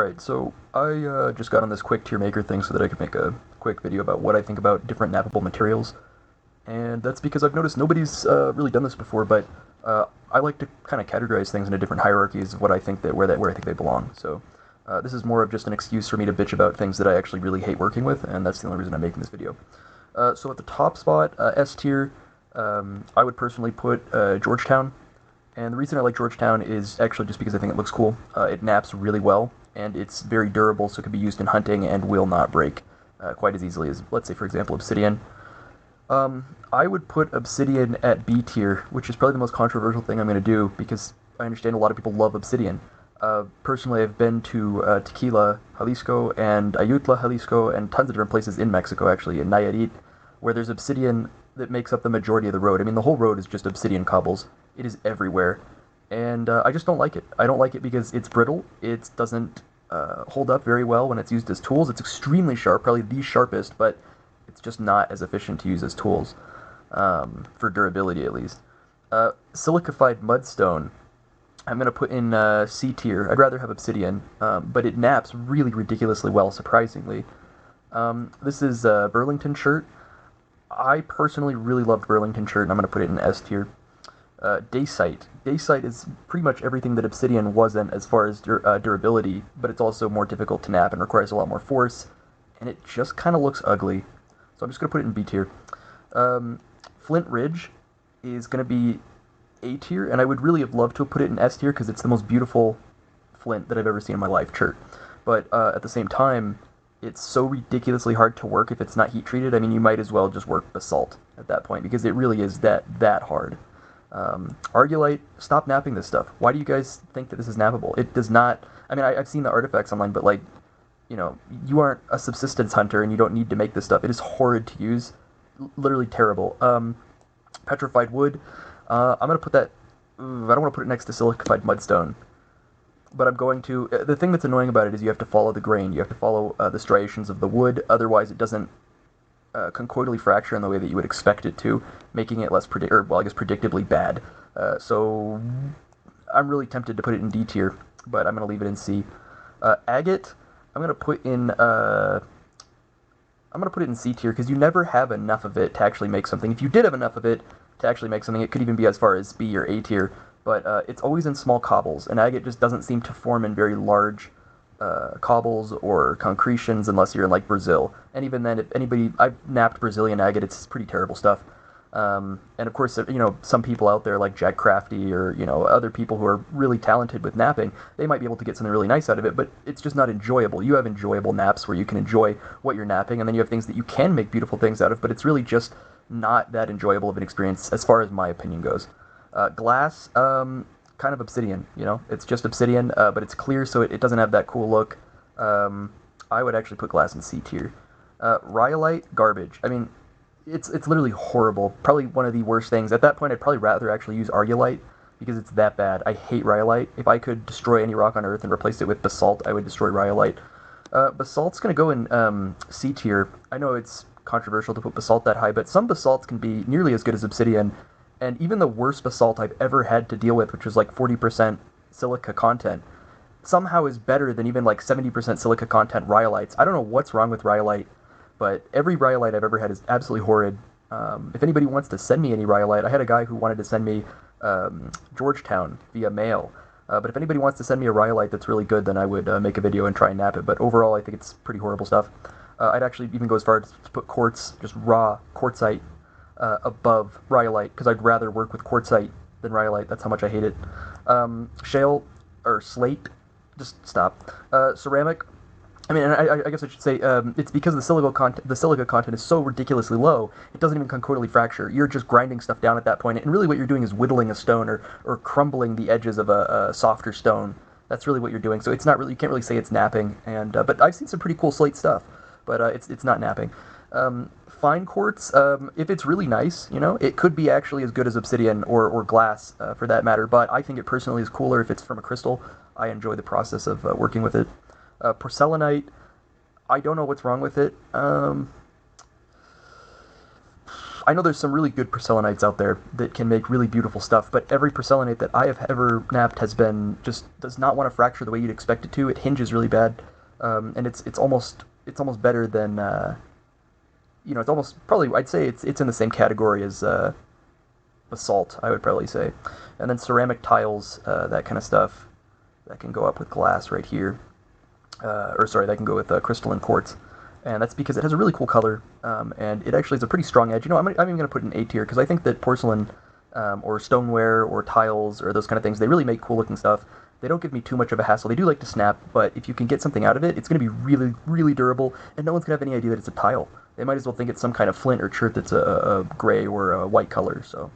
Alright, so I just got on this quick tier maker thing so that I could make a quick video about what I think about different knappable materials. And that's because I've noticed nobody's really done this before, but I like to kind of categorize things into different hierarchies of what I think that where I think they belong. So this is more of just an excuse for me to bitch about things that I actually really hate working with, and that's the only reason I'm making this video. So at the top spot, S tier, I would personally put Georgetown. And the reason I like Georgetown is actually just because I think it looks cool. It naps really well, and it's very durable, so it can be used in hunting and will not break quite as easily as, let's say, for example, Obsidian. I would put Obsidian at B tier, which is probably the most controversial thing I'm going to do, because I understand a lot of people love Obsidian. Personally, I've been to Tequila, Jalisco, and Ayutla, Jalisco, and tons of different places in Mexico, actually, in Nayarit, where there's Obsidian that makes up the majority of the road. I mean, the whole road is just Obsidian cobbles. It is everywhere, and I just don't like it. I don't like it because it's brittle, it doesn't hold up very well when it's used as tools. It's extremely sharp, probably the sharpest, but it's just not as efficient to use as tools, for durability at least. Silicified mudstone, I'm going to put in C tier. I'd rather have Obsidian, but it naps really ridiculously well, surprisingly. This is Burlington shirt. I personally really loved Burlington shirt, and I'm going to put it in S tier. Dacite. Dacite is pretty much everything that Obsidian wasn't as far as durability, but it's also more difficult to nap and requires a lot more force, and it just kind of looks ugly. So I'm just going to put it in B tier. Flint Ridge is going to be A tier, and I would really have loved to have put it in S tier because it's the most beautiful flint that I've ever seen in my life, chert. But at the same time, it's so ridiculously hard to work if it's not heat treated. I mean, you might as well just work basalt at that point because it really is that hard. Argillite, stop napping this stuff. Why do you guys think that this is nappable? It does not. I mean, I've seen the artifacts online, but like, you know, you aren't a subsistence hunter and you don't need to make this stuff. It is horrid to use, literally terrible. Petrified wood, I'm gonna put that. I don't want to put it next to silicified mudstone, but I'm going to. The thing that's annoying about it is you have to follow the grain. You have to follow the striations of the wood. Otherwise, it doesn't conchoidally fracture in the way that you would expect it to, making it less predictably bad. So I'm really tempted to put it in D tier, but I'm going to leave it in C. Agate, I'm going to put in C tier because you never have enough of it to actually make something. If you did have enough of it to actually make something, it could even be as far as B or A tier, but it's always in small cobbles, and agate just doesn't seem to form in very large cobbles or concretions unless you're in like Brazil. And even then, if anybody, I've napped Brazilian agate, it's pretty terrible stuff. And of course, you know, some people out there like Jack Crafty or, you know, other people who are really talented with napping, they might be able to get something really nice out of it, but it's just not enjoyable. You have enjoyable naps where you can enjoy what you're napping, and then you have things that you can make beautiful things out of, but it's really just not that enjoyable of an experience as far as my opinion goes. Glass, kind of Obsidian, you know, it's just Obsidian, but it's clear, so it doesn't have that cool look. I would actually put glass in C tier. Rhyolite, garbage. I mean, it's literally horrible. Probably one of the worst things. At that point, I'd probably rather actually use Argillite because it's that bad. I hate Rhyolite. If I could destroy any rock on Earth and replace it with basalt, I would destroy Rhyolite. Basalt's going to go in C tier. I know it's controversial to put basalt that high, but some basalts can be nearly as good as Obsidian. And even the worst basalt I've ever had to deal with, which was like 40% silica content, somehow is better than even like 70% silica content rhyolites. I don't know what's wrong with rhyolite, but every rhyolite I've ever had is absolutely horrid. If anybody wants to send me any rhyolite, I had a guy who wanted to send me Georgetown via mail. But if anybody wants to send me a rhyolite that's really good, then I would make a video and try and nap it. But overall, I think it's pretty horrible stuff. I'd actually even go as far as to put quartz, just raw quartzite, above rhyolite, because I'd rather work with quartzite than rhyolite. That's how much I hate it. Shale, or slate, just stop. Ceramic, I mean, I guess I should say, it's because the silica content is so ridiculously low, it doesn't even conchoidally fracture. You're just grinding stuff down at that point, and really what you're doing is whittling a stone or crumbling the edges of a softer stone. That's really what you're doing. So it's not really, you can't really say it's napping, and but I've seen some pretty cool slate stuff, but it's not napping. Fine quartz, if it's really nice, you know, it could be actually as good as Obsidian or glass, for that matter, but I think it personally is cooler if it's from a crystal. I enjoy the process of working with it. Porcelainite, I don't know what's wrong with it. I know there's some really good porcellanites out there that can make really beautiful stuff, but every porcellanite that I have ever napped has been just does not want to fracture the way you'd expect it to. It hinges really bad, and it's almost better than it's almost probably I'd say it's in the same category as basalt. I would probably say, and then ceramic tiles, that kind of stuff, that can go up with glass right here, or sorry, that can go with crystalline quartz. And that's because it has a really cool color, and it actually has a pretty strong edge. I'm even going to put an A tier, because I think that porcelain, or stoneware, or tiles, or those kind of things, they really make cool looking stuff. They don't give me too much of a hassle. They do like to snap, but if you can get something out of it, it's going to be really, really durable, and no one's going to have any idea that it's a tile. They might as well think it's some kind of flint or chert that's a gray or a white color, so...